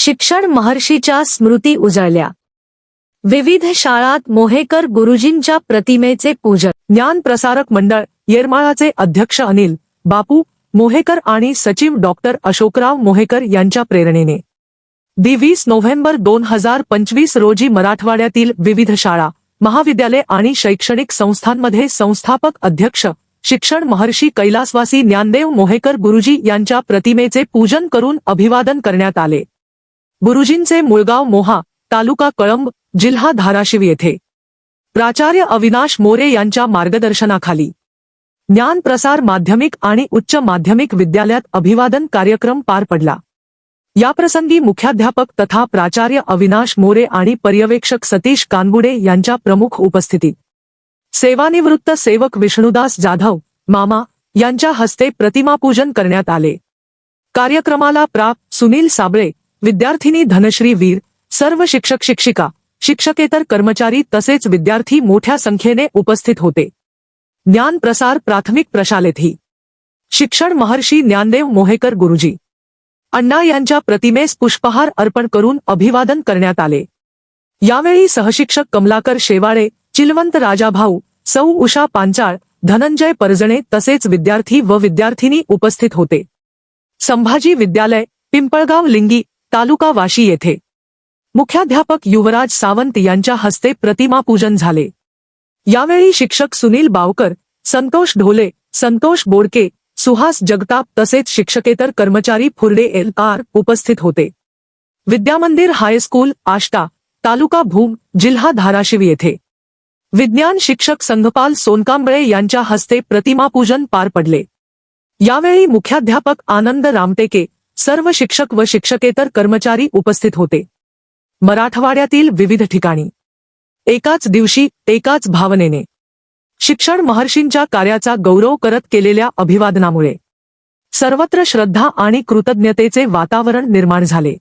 शिक्षण महर्षीच्या स्मृती उजळल्या। विविध शाळात मोहेकर गुरुजींच्या प्रतिमेचे पूजन। ज्ञान प्रसारक मंडळ येरमाळाचे अध्यक्ष अनिल बापू मोहेकर आणि सचिव डॉक्टर अशोकराव मोहेकर यांच्या प्रेरणेने 20 नोव्हेंबर 2025 रोजी मराठवाड्यातील विविध शाळा, महाविद्यालय आणि शैक्षणिक संस्थांमध्ये संस्थापक अध्यक्ष शिक्षण महर्षी कैलासवासी ज्ञानदेव मोहेकर गुरुजी यांच्या प्रतिमेचे पूजन करून अभिवादन करण्यात आले। गुरुजींचे मूळगाव मोहा, तालुका कळंब, जिल्हा धाराशिव येथे प्राचार्य अविनाश मोरे यांच्या मार्गदर्शनाखाली ज्ञान प्रसार माध्यमिक आणि उच्च माध्यमिक विद्यालयात अभिवादन कार्यक्रम पार पडला। याप्रसंगी मुख्याध्यापक तथा प्राचार्य अविनाश मोरे आणि पर्यवेक्षक सतीश कानगुडे यांच्या प्रमुख उपस्थितीत सेवानिवृत्त सेवक विष्णुदास जाधव मामा यांच्या हस्ते प्रतिमापूजन करण्यात आले। कार्यक्रमाला प्रा. सुनील साबळे, विद्यार्थिनी धनश्री वीर, सर्व शिक्षक शिक्षिका, शिक्षकेतर कर्मचारी तसेच विद्यार्थी मोठ्या संख्येने उपस्थित होते। ज्ञान प्रसार प्राथमिक प्रशालेतही शिक्षण महर्षी ज्ञानदेव मोहेकर गुरुजी अण्णा यांच्या प्रतिमेस पुष्पहार अर्पण करून अभिवादन करण्यात आले। यावेळी सहशिक्षक कमलाकर शेवाळे, चिलवंत राजाभाऊ, सौ उषा पांचाळ, धनंजय परजणे तसेच विद्यार्थी व विद्यार्थिनी उपस्थित होते। संभाजी विद्यालय, पिंपळगाव लिंगी, तालुका वाशी येथे मुख्याध्यापक युवराज सावंत यांच्या हस्ते प्रतिमापूजन झाले। यावेळी शिक्षक सुनील बावकर, संतोष ढोले, संतोष बोडके, सुहास जगताप तसेच शिक्षकेतर कर्मचारी फुर्डे LR उपस्थित होते। विद्यामंदिर हायस्कूल, आष्टा, तालुका भूम, जिल्हा धाराशिव येथे विज्ञान शिक्षक संघपाल सोनकांबळे यांच्या हस्ते प्रतिमापूजन पार पडले। यावेळी मुख्याध्यापक आनंद रामटेके, सर्व शिक्षक व शिक्षकेतर कर्मचारी उपस्थित होते। मराठवाड्यातील विविध ठिकाणी एकाच दिवशी एकाच भावनेने शिक्षण महर्षींच्या कार्याचा गौरव करत केलेल्या अभिवादनामुळे सर्वत्र श्रद्धा आणि कृतज्ञतेचे वातावरण निर्माण झाले।